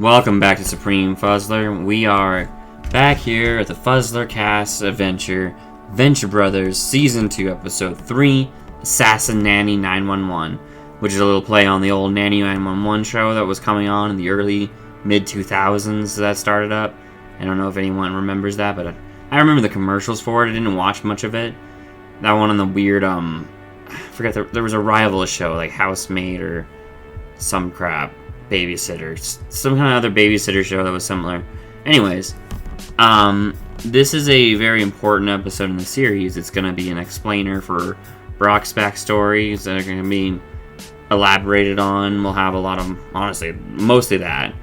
Welcome back to Supreme Fuzzler. We are back here at the Fuzzler Cast Adventure, Venture Brothers, Season 2, Episode 3, Assassinanny 911, which is a little play on the old Nanny 911 show that was coming on in the early, mid-2000s that started up. I don't know if anyone remembers that, but I remember the commercials for it. I didn't watch much of it. That one on the weird, I forget, there was a rival show, like Housemaid or some crap. Babysitter, some kind of other babysitter show that was similar. Anyways, this is a very important episode in the series. It's going to be an explainer for Brock's backstories that are going to be elaborated on. We'll have a lot of, honestly, mostly that.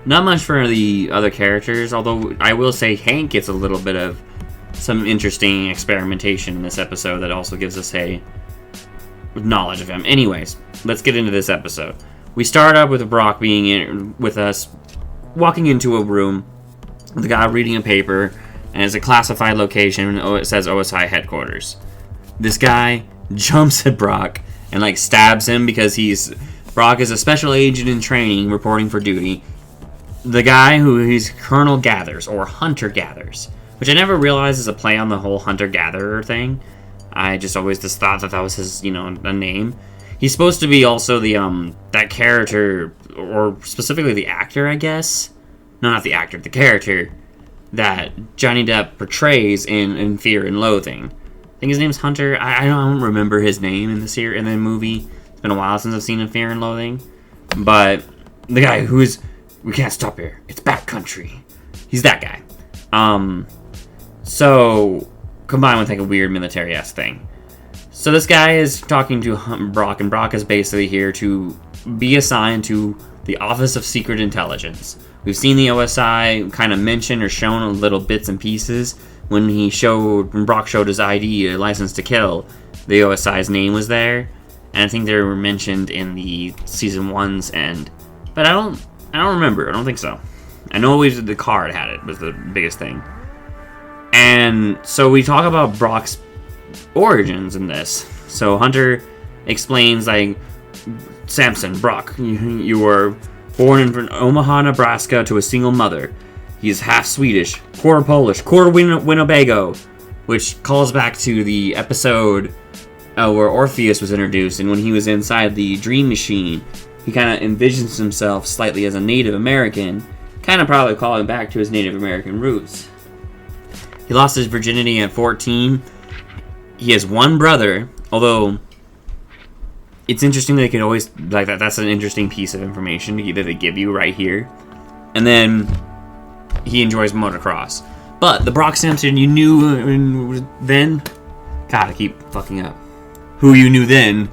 Not much for the other characters, although I will say Hank gets a little bit of some interesting experimentation in this episode that also gives us a knowledge of him. Anyways, let's get into this episode. We start up with Brock being with us, walking into a room, with a guy reading a paper, and it's a classified location. It says OSI headquarters. This guy jumps at Brock and stabs him because Brock is a special agent in training, reporting for duty. The guy he's Colonel Gathers or Hunter Gathers, which I never realized is a play on the whole hunter gatherer thing. I just always thought that was his a name. He's supposed to be also the that character, or specifically the actor, I guess. No, not the actor, the character that Johnny Depp portrays in Fear and Loathing. I think his name's Hunter. I don't remember his name in the movie. It's been a while since I've seen Fear and Loathing. But the guy we can't stop here. It's backcountry. He's that guy. So combined with a weird military-esque thing. So this guy is talking to Brock, and Brock is basically here to be assigned to the Office of Secret Intelligence. We've seen the OSI kind of mentioned or shown little bits and pieces. When Brock showed his ID, a license to kill, the OSI's name was there, and I think they were mentioned in the season 1's end. But I don't remember. I don't think so. I know always the card had it was the biggest thing. And so we talk about Brock's origins in this. So Hunter explains Sampson, Brock, you were born in Omaha, Nebraska to a single mother. He is half Swedish, quarter Polish, quarter Winnebago, which calls back to the episode where Orpheus was introduced, and when he was inside the dream machine, he kind of envisions himself slightly as a Native American, kind of probably calling back to his Native American roots. He lost his virginity at 14. He has one brother, although it's interesting that they could always, that's an interesting piece of information that they give you right here. And then he enjoys motocross. But the Brock Sampson you knew then, God, I keep fucking up. Who you knew then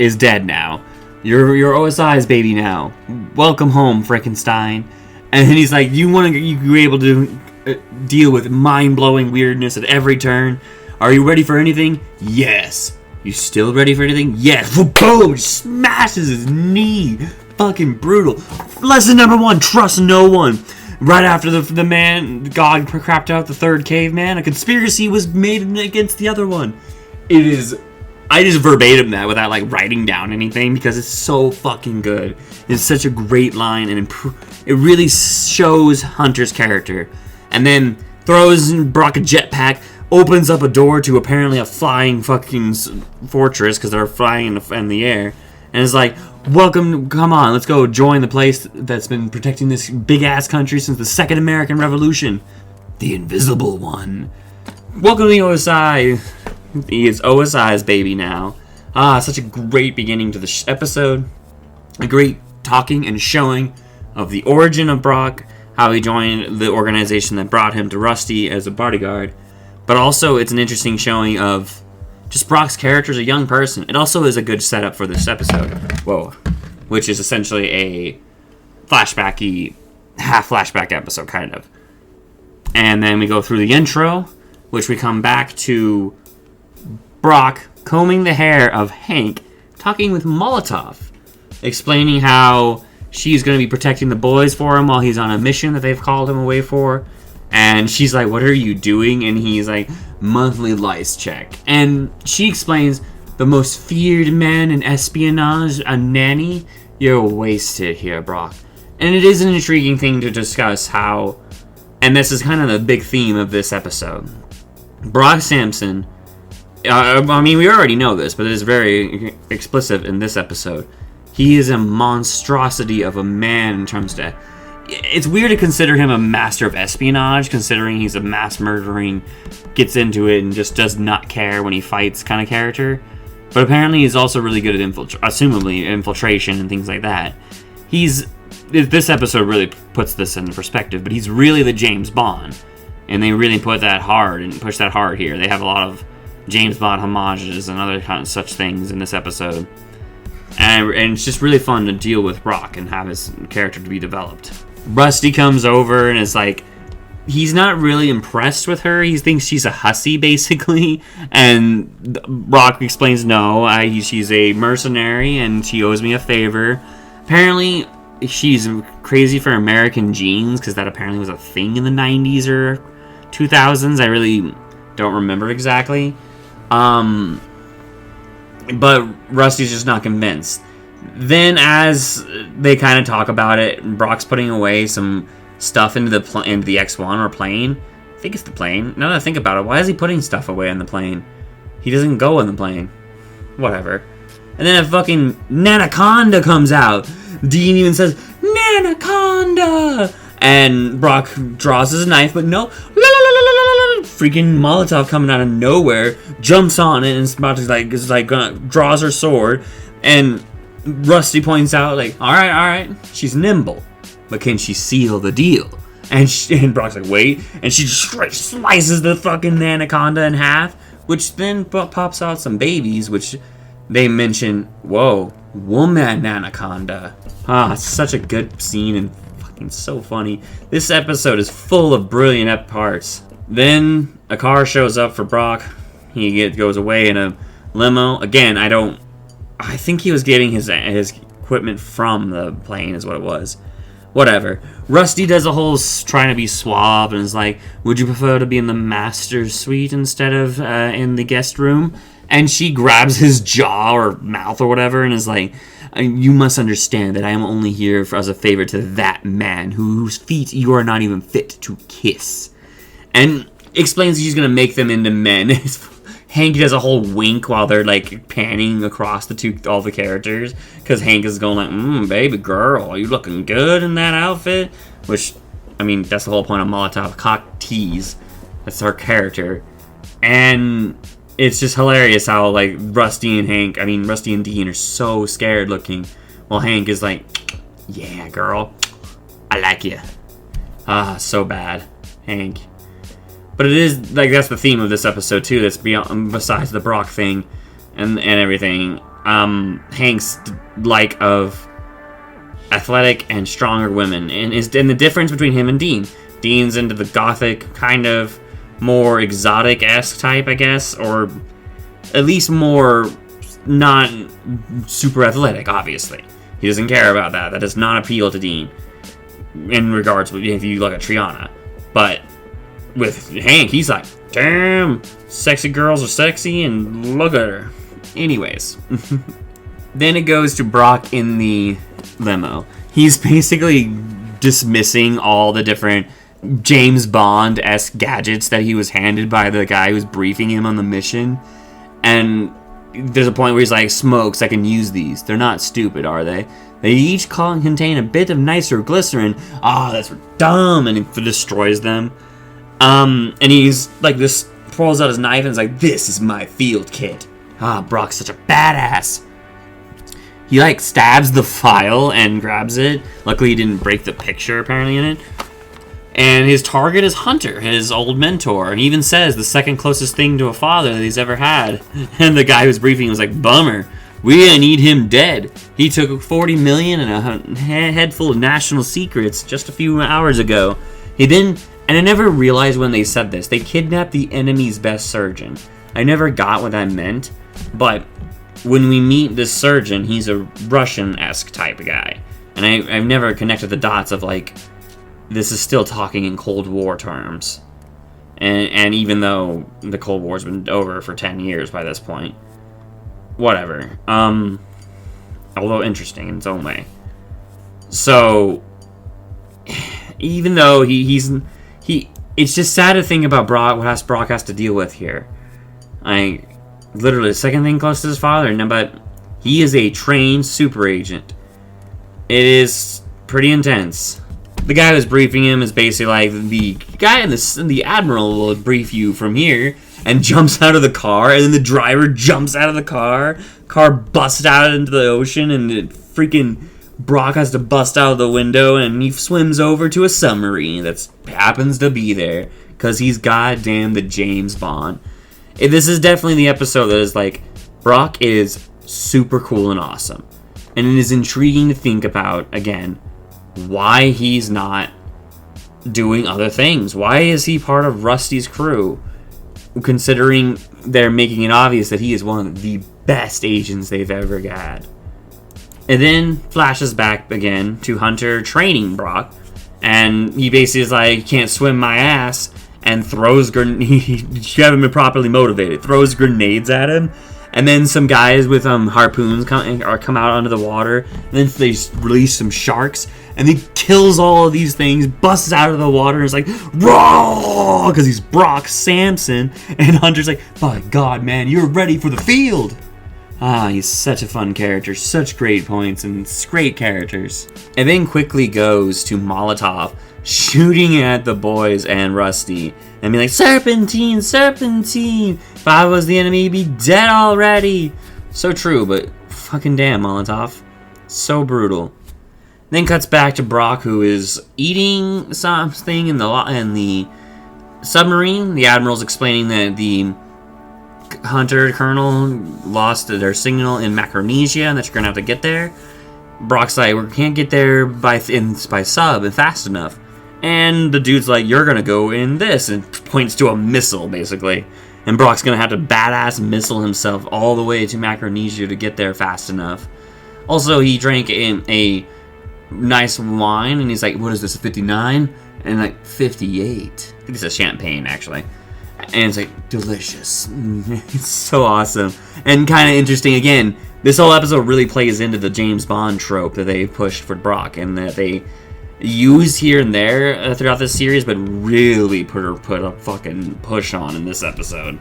is dead now. You're OSI's baby now. Welcome home, Frankenstein. And then he's like, you were able to deal with mind-blowing weirdness at every turn. Are you ready for anything? Yes. You still ready for anything? Yes. Boom! Smashes his knee. Fucking brutal. Lesson number 1, trust no one. Right after the God crapped out the third caveman, a conspiracy was made against the other one. I just verbatim that without writing down anything because it's so fucking good. It's such a great line, and it really shows Hunter's character. And then throws Brock a jetpack, opens up a door to apparently a flying fucking fortress because they're flying in the air, and is like, welcome, come on, let's go join the place that's been protecting this big-ass country since the Second American Revolution. The Invisible One. Welcome to the OSI. He is OSI's baby now. Such a great beginning to the episode. A great talking and showing of the origin of Brock, how he joined the organization that brought him to Rusty as a bodyguard. But also, it's an interesting showing of just Brock's character as a young person. It also is a good setup for this episode. Whoa. Which is essentially a flashbacky, half flashback episode, kind of. And then we go through the intro, which we come back to Brock combing the hair of Hank, talking with Molotov, explaining how she's going to be protecting the boys for him while he's on a mission that they've called him away for. And she's like, what are you doing? And he's like, monthly lice check. And she explains, the most feared man in espionage, a nanny? You're wasted here, Brock. And it is an intriguing thing to discuss how, and this is kind of the big theme of this episode. Brock Sampson, I mean, we already know this, but it is very explicit in this episode. He is a monstrosity of a man in terms of... It's weird to consider him a master of espionage, considering he's a mass murdering, gets into it and just does not care when he fights kind of character. But apparently he's also really good at assumably infiltration and things like that. This episode really puts this in perspective, but he's really the James Bond. And they really put that hard and push that hard here. They have a lot of James Bond homages and other kind of such things in this episode. And it's just really fun to deal with Brock and have his character to be developed. Rusty comes over and is like, he's not really impressed with her. He thinks she's a hussy, basically. And Brock explains, no, she's a mercenary and she owes me a favor. Apparently, she's crazy for American jeans, because that apparently was a thing in the 90s or 2000s. I really don't remember exactly. But Rusty's just not convinced. Then as they kind of talk about it, Brock's putting away some stuff into the X1 or plane. I think it's the plane. Now that I think about it, why is he putting stuff away on the plane? He doesn't go on the plane. Whatever. And then a fucking Nanaconda comes out. Dean even says, Nanaconda! And Brock draws his knife, but no. Freaking Molotov coming out of nowhere, jumps on it, and is like draws her sword. And Rusty points out, like, all right, she's nimble, but can she seal the deal? And Brock's like, wait, and she just slices the fucking Anaconda in half, which then pops out some babies, which they mention, whoa, woman Anaconda. It's such a good scene and fucking so funny. This episode is full of brilliant parts. Then a car shows up for Brock. He goes away in a limo. Again, I think he was getting his equipment from the plane is what it was. Whatever. Rusty does a whole trying to be suave and is like, would you prefer to be in the master's suite instead of in the guest room? And she grabs his jaw or mouth or whatever and is like, you must understand that I am only here as a favor to that man whose feet you are not even fit to kiss. And explains he's going to make them into men. Hank does a whole wink while they're like panning across all the characters, because Hank is going like, baby girl, are you looking good in that outfit? Which, I mean, that's the whole point of Molotov cock tease. That's her character. And it's just hilarious how like Rusty and Dean are so scared looking, while Hank is like, yeah, girl, I like you. So bad, Hank. But it is, like, that's the theme of this episode, too. That's besides the Brock thing and everything. Hank's like of athletic and stronger women. And the difference between him and Dean. Dean's into the gothic, kind of more exotic-esque type, I guess. Or at least more not super athletic, obviously. He doesn't care about that. That does not appeal to Dean. In regards to if you look at Triana. But with Hank, he's like, damn, sexy girls are sexy, and look at her. Anyways. Then it goes to Brock in the limo. He's basically dismissing all the different James Bond-esque gadgets that he was handed by the guy who was briefing him on the mission. And there's a point where he's like, smokes, I can use these. They're not stupid, are they? They each contain a bit of nitroglycerin. That's dumb. And he destroys them. And he's like, this pulls out his knife and is like, this is my field kit. Brock's such a badass. He like stabs the file and grabs it. Luckily he didn't break the picture apparently in it. And his target is Hunter, his old mentor. And he even says the second closest thing to a father that he's ever had. And the guy who's briefing was like, bummer. We need him dead. He took $40 million and a head full of national secrets just a few hours ago. And I never realized when they said this, they kidnapped the enemy's best surgeon. I never got what that meant, but when we meet this surgeon, he's a Russian-esque type of guy. And I've never connected the dots of, like, this is still talking in Cold War terms. And even though the Cold War's been over for 10 years by this point. Whatever. Although interesting in its own way. So even though he's it's just sad to think about Brock has to deal with here. Literally the second thing close to his father, but he is a trained super agent. It is pretty intense. The guy who's briefing him is basically like, the guy in the admiral will brief you from here, and jumps out of the car, and then the driver jumps out of the car busts out into the ocean, and Brock has to bust out of the window, and he swims over to a submarine that happens to be there, because he's goddamn the James Bond. This is definitely the episode that is like, Brock is super cool and awesome. And it is intriguing to think about, again, why he's not doing other things. Why is he part of Rusty's crew? Considering they're making it obvious that he is one of the best agents they've ever had. And then flashes back again to Hunter training Brock. And he basically is like, you can't swim my ass. And throws grenades. You haven't been properly motivated. Throws grenades at him. And then some guys with harpoons come out under the water. And then they release some sharks. And he kills all of these things, busts out of the water, and is like, raw! Because he's Brock Sampson. And Hunter's like, by God, man, you're ready for the field. He's such a fun character. Such great points and great characters. And then quickly goes to Molotov, shooting at the boys and Rusty. And be like, Serpentine, Serpentine! If I was the enemy, he'd be dead already. So true, but fucking damn, Molotov. So brutal. Then cuts back to Brock, who is eating something in the submarine. The Admiral's explaining that the Hunter Colonel lost their signal in Micronesia and that you're going to have to get there. Brock's like, we can't get there by sub and fast enough. And the dude's like, you're going to go in this, and points to a missile, basically. And Brock's going to have to badass missile himself all the way to Micronesia to get there fast enough. Also, he drank a nice wine, and he's like, what is this, a 59? And like, 58. I think it's a champagne, actually. And it's like, delicious. It's so awesome. And kind of interesting, again, this whole episode really plays into the James Bond trope that they pushed for Brock, and that they use here and there throughout this series, but really put a fucking push on in this episode.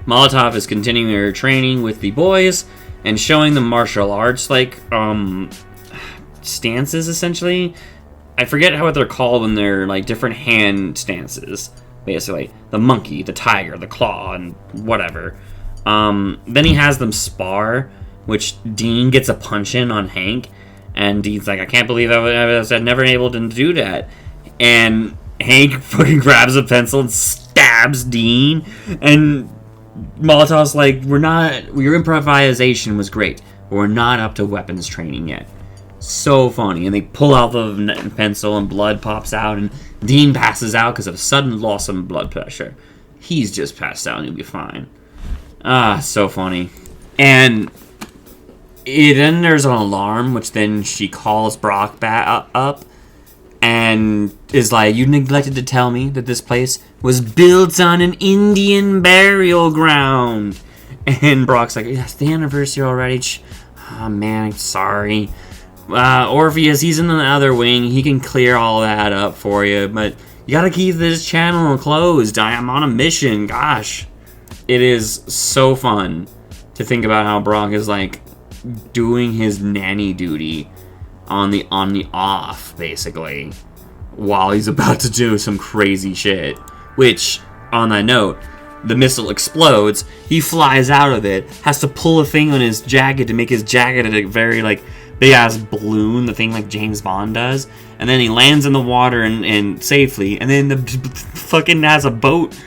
Molotov is continuing her training with the boys, and showing them martial arts, like, stances, essentially. I forget what they're called when they're like different hand stances, basically. The monkey, the tiger, the claw, and whatever. Then he has them spar, which Dean gets a punch in on Hank, and Dean's like, I can't believe I've never been able to do that. And Hank fucking grabs a pencil and stabs Dean, and Molotov's like, your improvisation was great, but we're not up to weapons training yet. So funny. And they pull out the pencil, and blood pops out, and Dean passes out because of a sudden loss of blood pressure. He's just passed out and he'll be fine. So funny. And then there's an alarm, which then she calls Brock back up and is like, you neglected to tell me that this place was built on an Indian burial ground. And Brock's like, that's the anniversary already. Oh man, I'm sorry. Orpheus, he's in the other wing. He can clear all that up for you, but you gotta keep this channel closed. I'm on a mission. Gosh, it is so fun to think about how Brock is like doing his nanny duty on the off, basically, while he's about to do some crazy shit. Which, on that note, the missile explodes. He flies out of it, has to pull a thing on his jacket to make his jacket a very like big ass balloon, the thing like James Bond does, and then he lands in the water and safely, and then the fucking has a boat,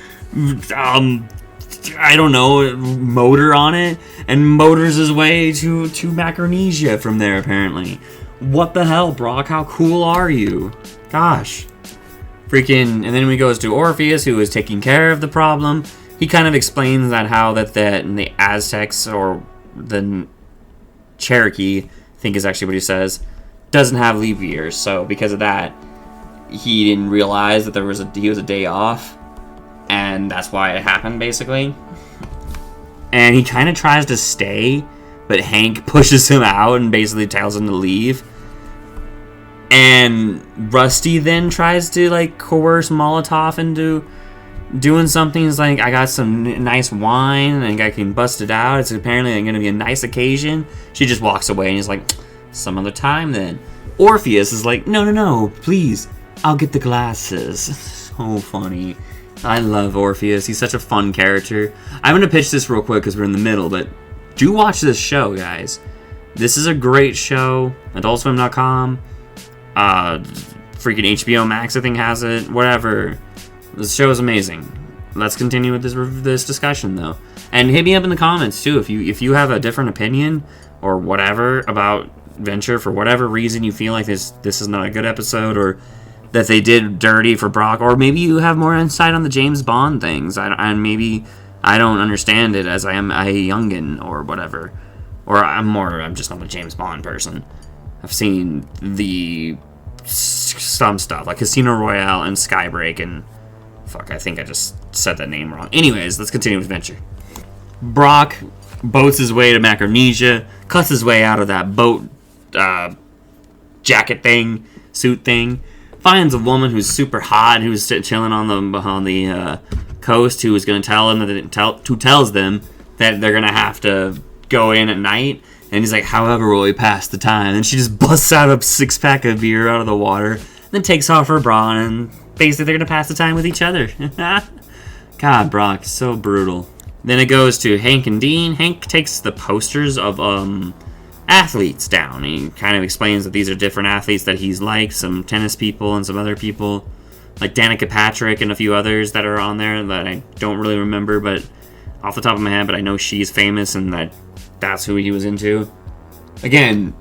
I don't know, motor on it, and motors his way to Micronesia from there, apparently. What the hell, Brock? How cool are you? Gosh. Freaking, and then we goes to Orpheus, who is taking care of the problem. He kind of explains that how that the Aztecs, or the Cherokee, I think is actually what he says, doesn't have leap years, so because of that, he didn't realize that he was a day off, and that's why it happened, basically. And he kind of tries to stay, but Hank pushes him out and basically tells him to leave. And Rusty then tries to, like, coerce Molotov into doing something. He's like, I got some nice wine and I can bust it out. It's apparently going to be a nice occasion. She just walks away and he's like, some other time then. Orpheus is like, no, please, I'll get the glasses. So funny. I love Orpheus. He's such a fun character. I'm going to pitch this real quick because we're in the middle, but do watch this show, guys. This is a great show. AdultSwim.com. Freaking HBO Max, I think, has it. Whatever. This show is amazing. Let's continue with this discussion, though. And hit me up in the comments, too. If you have a different opinion or whatever about Venture, for whatever reason you feel like this is not a good episode, or that they did dirty for Brock, or maybe you have more insight on the James Bond things, and maybe I don't understand it as I am a youngin' or whatever. Or I'm just not a James Bond person. I've seen some stuff, like Casino Royale and Skybreak, and fuck, I think I just said that name wrong. Anyways, let's continue with Venture. Brock boats his way to Micronesia, cuts his way out of that boat jacket thing, suit thing, finds a woman who's super hot, who's chilling on the coast, who is going to tell him who tells them that they're going to have to go in at night. And he's like, however will we pass the time? And she just busts out a 6-pack of beer out of the water, then takes off her bra, and basically they're going to pass the time with each other. God, Brock, so brutal. Then it goes to Hank and Dean. Hank takes the posters of athletes down. He kind of explains that these are different athletes that he's like, some tennis people and some other people, like Danica Patrick and a few others that are on there that I don't really remember, but off the top of my head, but I know she's famous and that's who he was into. Again,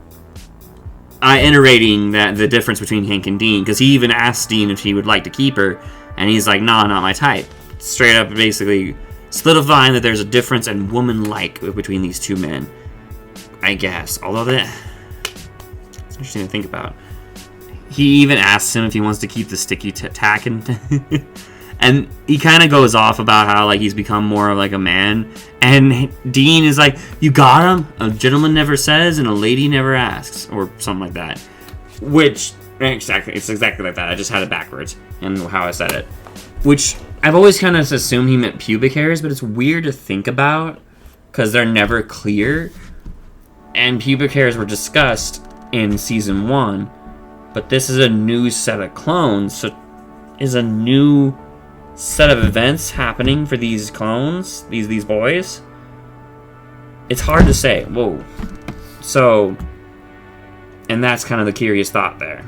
iterating that the difference between Hank and Dean, because he even asked Dean if he would like to keep her, and he's like, nah, not my type. Straight up, basically solidifying that there's a difference and woman-like between these two men, I guess. Although it's interesting to think about. He even asks him if he wants to keep the sticky tack and he kind of goes off about how, like, he's become more of, like, a man. And Dean is like, you got him? A gentleman never says and a lady never asks. Or something like that. Which, it's exactly like that. I just had it backwards in how I said it. Which, I've always kind of assumed he meant pubic hairs, but it's weird to think about because they're never clear. And pubic hairs were discussed in Season 1. But this is a new set of clones, so is a new set of events happening for these clones, these boys? It's hard to say. Whoa. So, and that's kind of the curious thought there.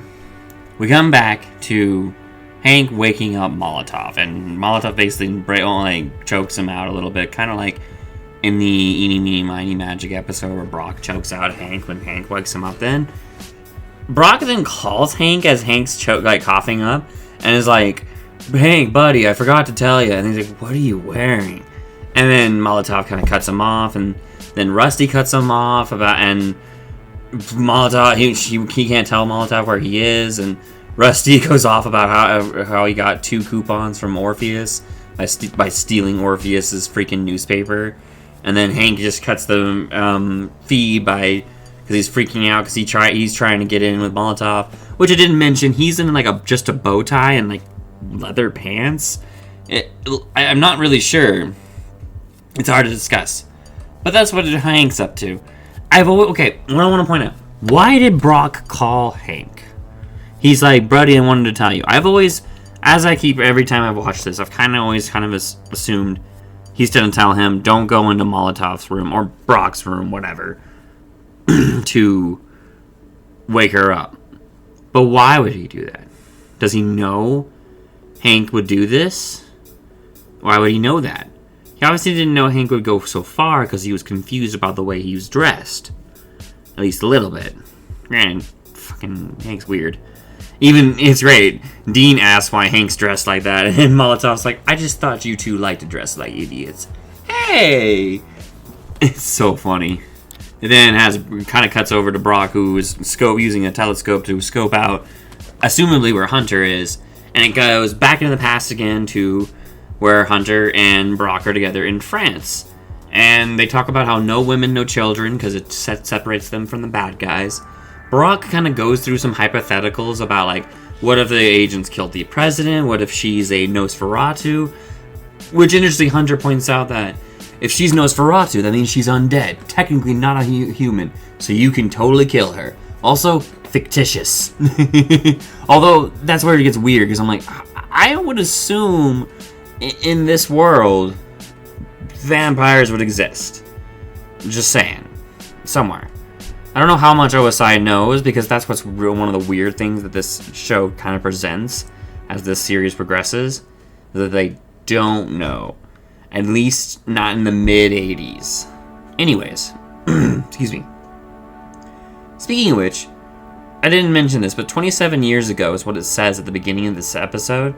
We come back to Hank waking up Molotov, and Molotov basically chokes him out a little bit, kind of like in the Eeny, Meeny, Miny Magic episode where Brock chokes out Hank when Hank wakes him up. Then Brock then calls Hank as Hank's coughing up, and is like, Hank, buddy, I forgot to tell you. And he's like, what are you wearing? And then Molotov kind of cuts him off, and then Rusty cuts him off and Molotov, he can't tell Molotov where he is, and Rusty goes off about how he got 2 coupons from Orpheus by stealing Orpheus's freaking newspaper. And then Hank just cuts the feed because he's freaking out because he's trying to get in with Molotov, which I didn't mention. He's in like just a bow tie and like leather pants. I'm not really sure. It's hard to discuss, but that's what Hank's up to. What I want to point out: why did Brock call Hank? He's like, buddy, I wanted to tell you. Every time I've watched this, I've always assumed he's going to tell him, don't go into Molotov's room or Brock's room, whatever, to wake her up. But why would he do that? Does he know Hank would do this? Why would he know that? He obviously didn't know Hank would go so far because he was confused about the way he was dressed. At least a little bit. Granted, fucking Hank's weird. Even, it's great, Dean asks why Hank's dressed like that, and Molotov's like, I just thought you two liked to dress like idiots. Hey! It's so funny. It then kind of cuts over to Brock, who is using a telescope to scope out, assumably where Hunter is, and it goes back into the past again to where Hunter and Brock are together in France. And they talk about how no women, no children, because it separates them from the bad guys. Brock kind of goes through some hypotheticals about, like, what if the agents killed the president? What if she's a Nosferatu? Which, interestingly, Hunter points out that if she's Nosferatu, that means she's undead. Technically not a human, so you can totally kill her. Also, fictitious. Although, that's where it gets weird, because I'm like, I would assume in this world, vampires would exist. Just saying. Somewhere. I don't know how much OSI knows, because that's what's one of the weird things that this show kind of presents as this series progresses, that they don't know. At least not in the mid-80s. Anyways. Excuse me. Speaking of which, I didn't mention this, but 27 years ago is what it says at the beginning of this episode,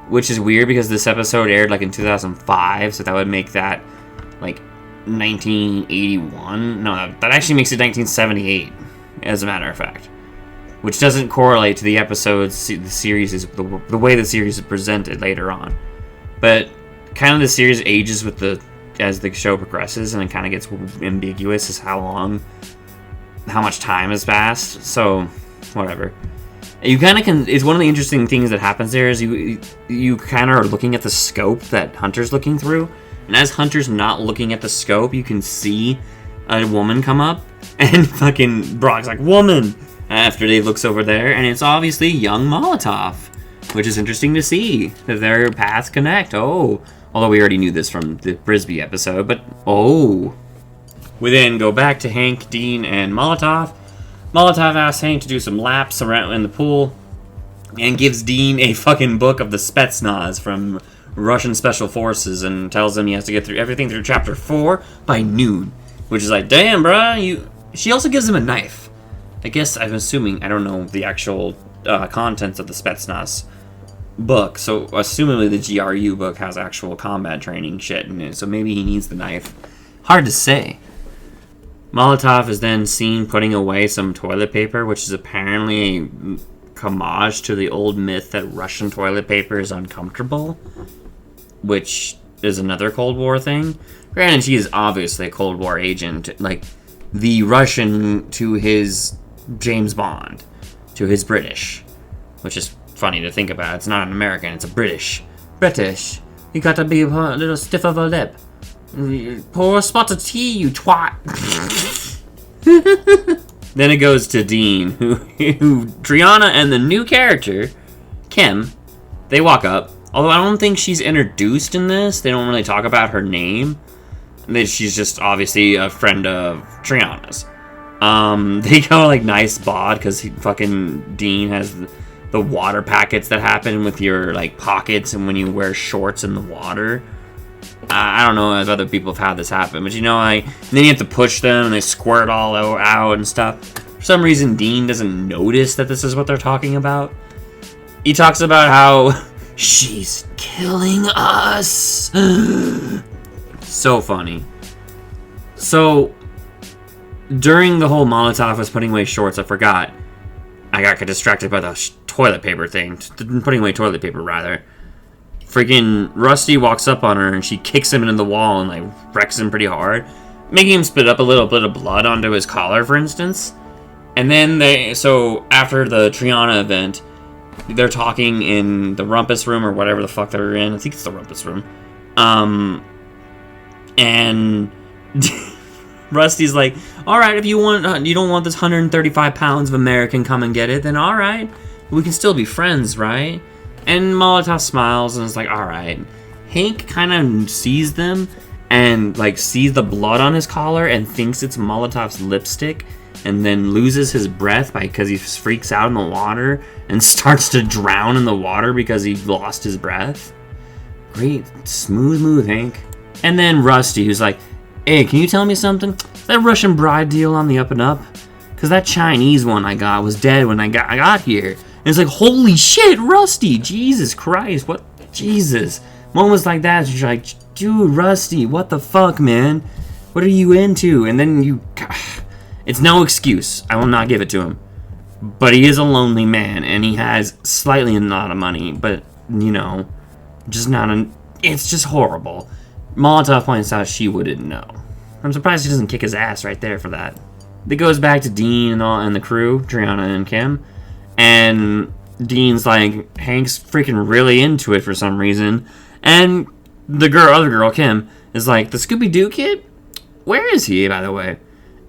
which is weird because this episode aired like in 2005, so that would make that like 1981. No, that actually makes it 1978, as a matter of fact, which doesn't correlate to the episodes, the series is the way the series is presented later on. But kind of the series ages with as the show progresses, and it kind of gets ambiguous as how much time has passed. So, whatever. You kind of can. It's one of the interesting things that happens there is you kind of are looking at the scope that Hunter's looking through, and as Hunter's not looking at the scope, you can see a woman come up, and fucking Brock's like, "Woman!" after he looks over there, and it's obviously young Molotov, which is interesting to see that their paths connect. Oh, although we already knew this from the Brisby episode, but oh. We then go back to Hank, Dean, and Molotov. Molotov asks Hank to do some laps around in the pool and gives Dean a fucking book of the Spetsnaz from Russian Special Forces and tells him he has to get through everything through Chapter 4 by noon. Which is like, damn, bruh. She also gives him a knife. I guess I'm assuming, I don't know the actual contents of the Spetsnaz book, so assumably the GRU book has actual combat training shit in it, so maybe he needs the knife. Hard to say. Molotov is then seen putting away some toilet paper, which is apparently a homage to the old myth that Russian toilet paper is uncomfortable, which is another Cold War thing. Granted, she is obviously a Cold War agent, like the Russian to his James Bond, to his British, which is funny to think about. It's not an American, it's a British. British. You gotta be a little stiff of a lip. Pour a spot of tea, you twat. Then it goes to Dean, who Triana and the new character, Kim, they walk up. Although I don't think she's introduced in this. They don't really talk about her name. She's just obviously a friend of Triana's. They go like nice bod because fucking Dean has the water packets that happen with your like pockets and when you wear shorts in the water. I don't know if other people have had this happen, but and then you have to push them and they squirt all out and stuff. For some reason, Dean doesn't notice that this is what they're talking about. He talks about how she's killing us. So funny. So, during the whole Molotov was putting away shorts, I forgot. I got distracted by the toilet paper thing. Putting away toilet paper, rather. Freaking Rusty walks up on her and she kicks him into the wall and like wrecks him pretty hard, making him spit up a little bit of blood onto his collar, for instance. And then so after the Triana event, they're talking in the rumpus room or whatever the fuck they're in. I think it's the rumpus room. And Rusty's like, all right, if you don't want this 135 pounds of American, come and get it, then all right, we can still be friends, right? And Molotov smiles and is like, all right. Hank kind of sees them and like sees the blood on his collar and thinks it's Molotov's lipstick, and then loses his breath because he freaks out in the water and starts to drown in the water because he lost his breath. Great, smooth move, Hank. And then Rusty, who's like, hey, can you tell me something? Is that Russian bride deal on the up and up? Because that Chinese one I got was dead when I got here. And it's like, holy shit, Rusty, Jesus Christ, what, Jesus. Moments like that, you're like, dude, Rusty, what the fuck, man? What are you into? And then it's no excuse. I will not give it to him. But he is a lonely man, and he has slightly a lot of money, but, just not it's just horrible. Molotov points out she wouldn't know. I'm surprised he doesn't kick his ass right there for that. it goes back to Dean and the crew, Triana and Kim, and Dean's like, Hank's freaking really into it for some reason, and the other girl, Kim, is like, the Scooby-Doo kid? Where is he, by the way?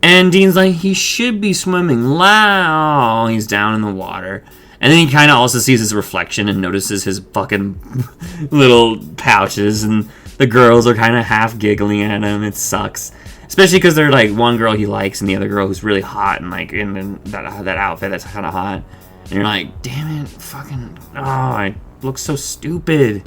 And Dean's like, he should be swimming. Wow, he's down in the water. And then he kind of also sees his reflection and notices his fucking little pouches, and the girls are kind of half giggling at him. It sucks. Especially because they're like one girl he likes and the other girl who's really hot and like in that outfit that's kind of hot. And you're like, damn it, fucking, oh, I look so stupid.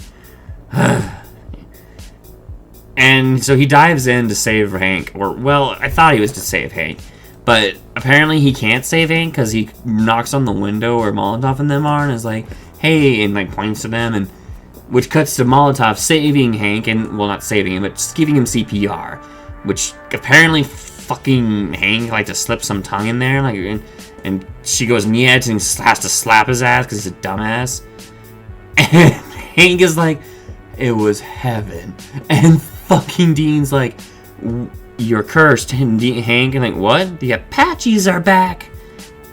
And so he dives in to save Hank, or, well, I thought he was to save Hank, but apparently he can't save Hank because he knocks on the window where Molotov and them are and is like, hey, and like points to them, and which cuts to Molotov saving Hank, and, well, not saving him, but just giving him CPR, which apparently fucking Hank like to slip some tongue in there, like, and she goes Niet and has to slap his ass because he's a dumbass, and Hank is like, it was heaven, and fucking Dean's like, you're cursed, and Hank and like, what? The Apaches are back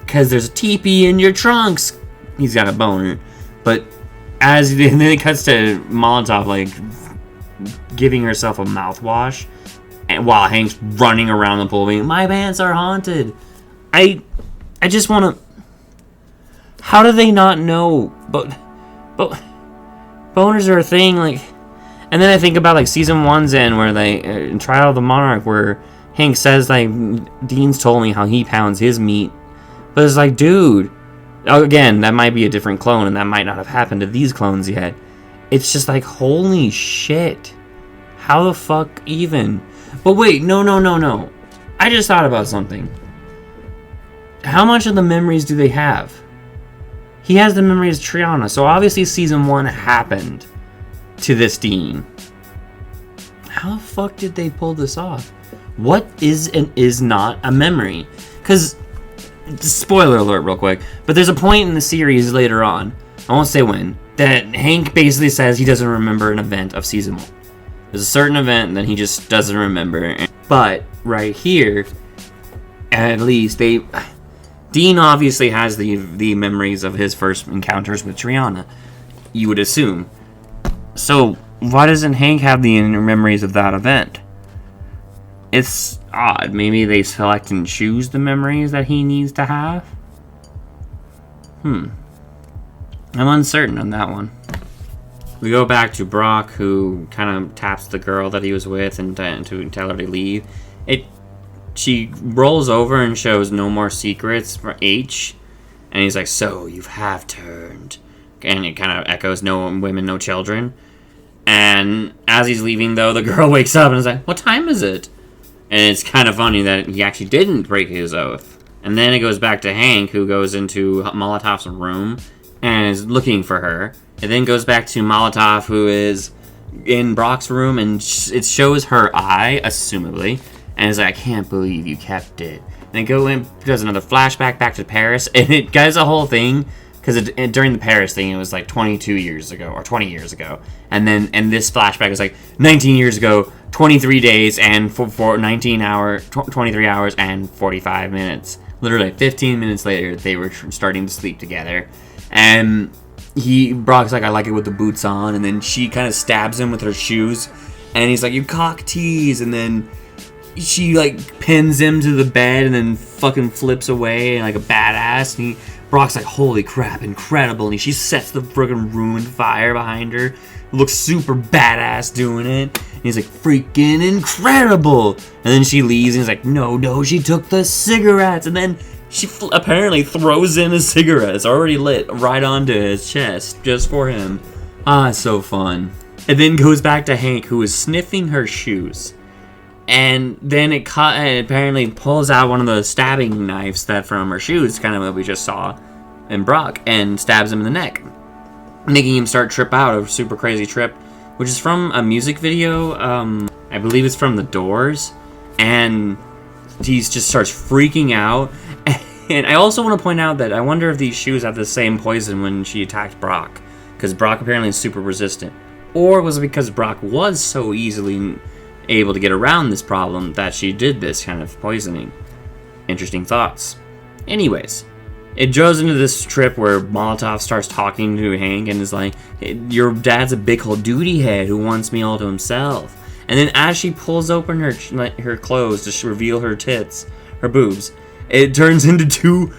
because there's a teepee in your trunks. He's got a boner, but and then it cuts to Molotov like giving herself a mouthwash, and while Hank's running around the pool being, my pants are haunted. I just want to. How do they not know? But boners are a thing, like. And then I think about like season 1's end where they in Trial of the Monarch where Hank says like, Dean's told me how he pounds his meat, but it's like, dude, again, that might be a different clone and that might not have happened to these clones yet. It's just like, holy shit, how the fuck even? But wait, no, I just thought about something. How much of the memories do they have? He has the memories of Triana, so obviously season 1 happened to this Dean. How the fuck did they pull this off? What is and is not a memory? Because, spoiler alert real quick, but there's a point in the series later on, I won't say when, that Hank basically says he doesn't remember an event of season 1. There's a certain event that he just doesn't remember. But right here, at least, Dean obviously has the memories of his first encounters with Triana, you would assume. So, why doesn't Hank have the memories of that event? It's odd. Maybe they select and choose the memories that he needs to have? I'm uncertain on that one. We go back to Brock, who kind of taps the girl that he was with and to tell her to leave. She rolls over and shows no more secrets for H. And he's like, so, you have turned. And it kind of echoes, no women, no children. And as he's leaving, though, the girl wakes up and is like, what time is it? And it's kind of funny that he actually didn't break his oath. And then it goes back to Hank, who goes into Molotov's room and is looking for her. It then goes back to Molotov, who is in Brock's room, and it shows her eye, assumably, and is like, I can't believe you kept it. And then go in, does another flashback back to Paris, and it does a whole thing. Because during the Paris thing, it was like 22 years ago, or 20 years ago. And this flashback is like 19 years ago, 23 days, and for 23 hours and 45 minutes. Literally 15 minutes later, they were starting to sleep together. And Brock's like, I like it with the boots on. And then she kind of stabs him with her shoes. And he's like, you cock tease. And then she like pins him to the bed and then fucking flips away like a badass. And Brock's like, holy crap, incredible. And she sets the friggin' room on fire behind her. Looks super badass doing it. And he's like, freaking incredible. And then she leaves and he's like, no, she took the cigarettes. And then she apparently throws in a cigarette. It's already lit right onto his chest just for him. It's so fun. It then goes back to Hank, who is sniffing her shoes. And then it apparently pulls out one of the stabbing knives that from her shoes, kind of what we just saw in Brock, and stabs him in the neck, making him start trip out, a super crazy trip, which is from a music video. I believe it's from The Doors, and he just starts freaking out. And I also want to point out that I wonder if these shoes have the same poison when she attacked Brock, because Brock apparently is super resistant, or was it because Brock was so easily able to get around this problem that she did this kind of poisoning? Interesting thoughts. Anyways, it goes into this trip where Molotov starts talking to Hank and is like, your dad's a big old duty head who wants me all to himself. And then as she pulls open her clothes to reveal her tits, her boobs, it turns into two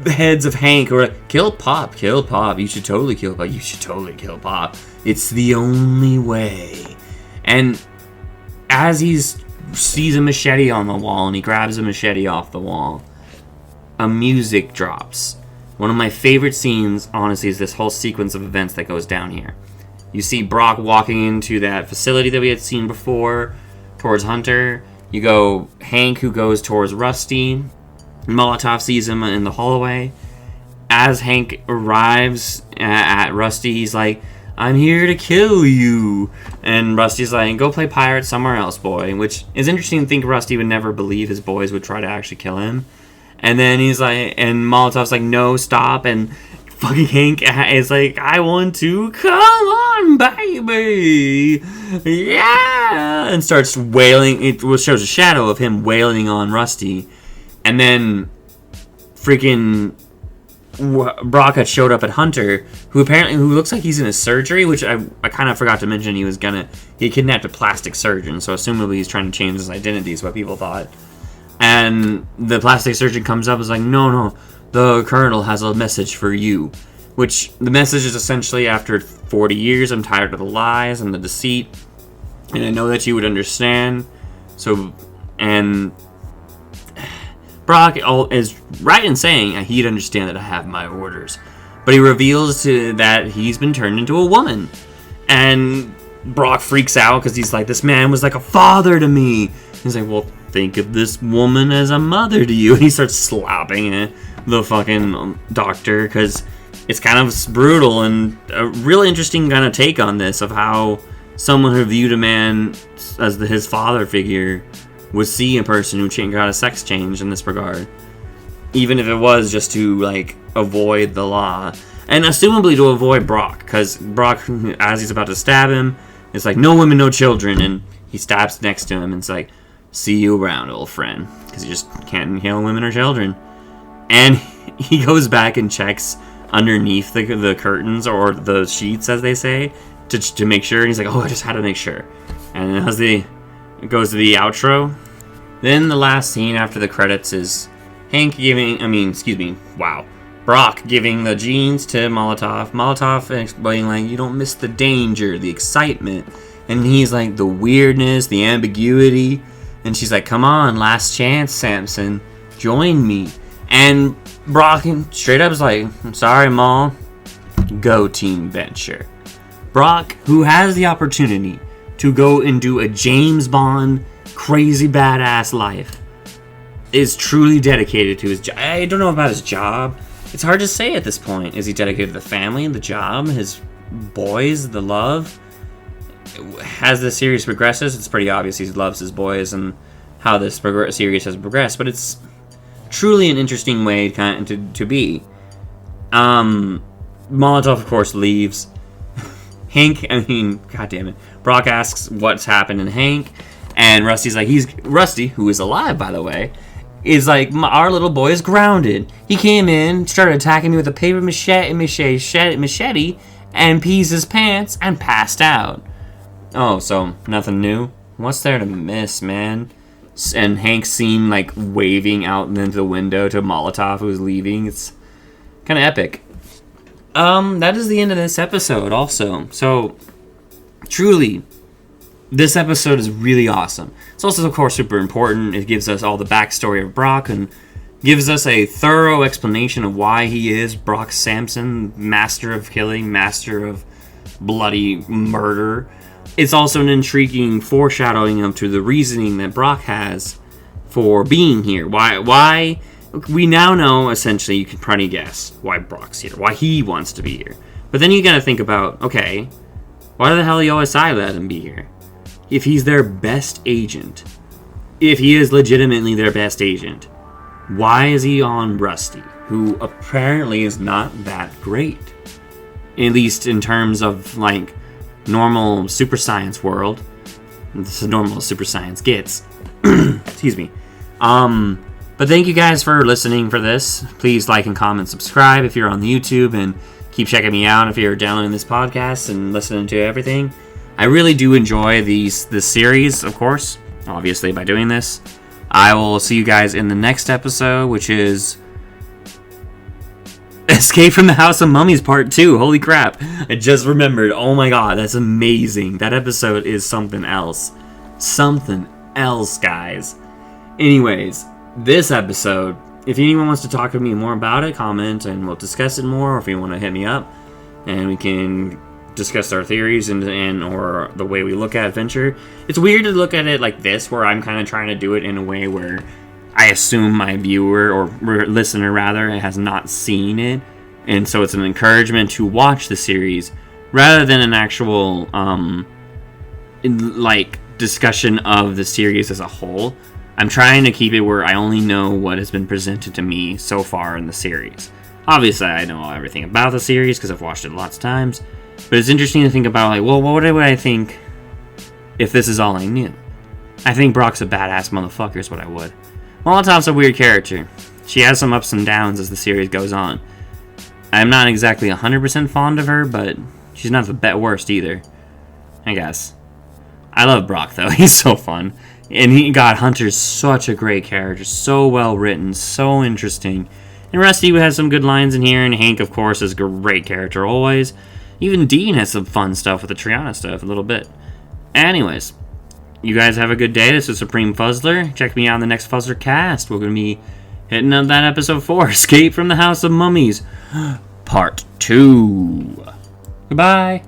heads of Hank who are like, kill Pop, you should totally kill Pop, you should totally kill Pop. It's the only way. And as he sees a machete on the wall and he grabs a machete off the wall, a music drops. One of my favorite scenes, honestly, is this whole sequence of events that goes down here. You see Brock walking into that facility that we had seen before, towards Hunter. You go Hank, who goes towards Rusty. Molotov sees him in the hallway. As Hank arrives at Rusty, he's like, I'm here to kill you. And Rusty's like, go play pirate somewhere else, boy. Which is interesting to think Rusty would never believe his boys would try to actually kill him. And then he's like, and Molotov's like, no, stop. And fucking Hank is like, I want to, come on, baby. Yeah. And starts wailing. It shows a shadow of him wailing on Rusty. And then freaking Brock had showed up at Hunter, who looks like he's in a surgery, which I kind of forgot to mention. He kidnapped a plastic surgeon, so assumably he's trying to change his identity is what people thought. And the plastic surgeon comes up and is like, no, the Colonel has a message for you. Which, the message is essentially, after 40 years, I'm tired of the lies and the deceit, and I know that you would understand. So, and Brock is right in saying he'd understand that I have my orders. But he reveals that he's been turned into a woman. And Brock freaks out because he's like, this man was like a father to me. He's like, well, think of this woman as a mother to you. And he starts slapping the fucking doctor because it's kind of brutal and a really interesting kind of take on this of how someone who viewed a man as his father figure would see a person who got a sex change in this regard, even if it was just to like avoid the law, and assumably to avoid Brock, because Brock, as he's about to stab him, is like, no women, no children, and he stabs next to him and it's like, see you around, old friend, because he just can't inhale women or children. And he goes back and checks underneath the curtains or the sheets, as they say, to make sure, and he's like, oh, I just had to make sure. And as it goes to the outro. Then the last scene after the credits is Brock giving the jeans to Molotov. Molotov explaining, like, you don't miss the danger, the excitement. And he's like, the weirdness, the ambiguity. And she's like, come on, last chance, Sampson. Join me. And Brock straight up is like, I'm sorry, Mol. Go, Team Venture. Brock, who has the opportunity to go and do a James Bond crazy badass life, is truly dedicated to his job. I don't know about his job. It's hard to say at this point. Is he dedicated to the family, the job, his boys, the love? As the series progresses, it's pretty obvious he loves his boys and how this series has progressed, but it's truly an interesting way to be. Molotov, of course, leaves. God damn it. Brock asks what's happened in Hank, and Rusty's like, Rusty, who is alive, by the way, is like, our little boy is grounded. He came in, started attacking me with a paper machete, and pees his pants, and passed out. Oh, so nothing new? What's there to miss, man? And Hank's seen, like, waving out into the window to Molotov, who's leaving. It's kind of epic. That is the end of this episode also. So, truly, this episode is really awesome. It's also, of course, super important. It gives us all the backstory of Brock and gives us a thorough explanation of why he is Brock Sampson, master of killing, master of bloody murder. It's also an intriguing foreshadowing to the reasoning that Brock has for being here. Why? We now know, essentially, you can probably guess why Brock's here, why he wants to be here. But then you gotta think about, okay, why the hell the OSI let him be here? If he's their best agent, if he is legitimately their best agent, why is he on Rusty, who apparently is not that great? At least in terms of, like, normal super science world. This is normal super science gets. Excuse me. But thank you guys for listening for this. Please like and comment, subscribe if you're on the YouTube, and keep checking me out if you're downloading this podcast and listening to everything. I really do enjoy this series, of course, obviously by doing this. I will see you guys in the next episode, which is Escape from the House of Mummies Part 2. Holy crap. I just remembered. Oh my god, that's amazing. That episode is something else. Something else, guys. Anyways, this episode, if anyone wants to talk to me more about it, comment and we'll discuss it more. Or if you want to hit me up and we can discuss our theories and or the way we look at adventure. It's weird to look at it like this, where I'm kind of trying to do it in a way where I assume my viewer or listener rather has not seen it, and so it's an encouragement to watch the series rather than an actual discussion of the series as a whole. I'm trying to keep it where I only know what has been presented to me so far in the series. Obviously, I know everything about the series because I've watched it lots of times, but it's interesting to think about, like, well, what would I think if this is all I knew? I think Brock's a badass motherfucker is what I would. Molotov's a weird character. She has some ups and downs as the series goes on. I'm not exactly 100% fond of her, but she's not the worst either, I guess. I love Brock, though. He's so fun. And Hunter's such a great character. So well written. So interesting. And Rusty has some good lines in here. And Hank, of course, is a great character always. Even Dean has some fun stuff with the Triana stuff a little bit. Anyways, you guys have a good day. This is Supreme Fuzzler. Check me out in the next Fuzzler cast. We're going to be hitting up that episode 4. Escape from the House of Mummies. Part 2. Goodbye.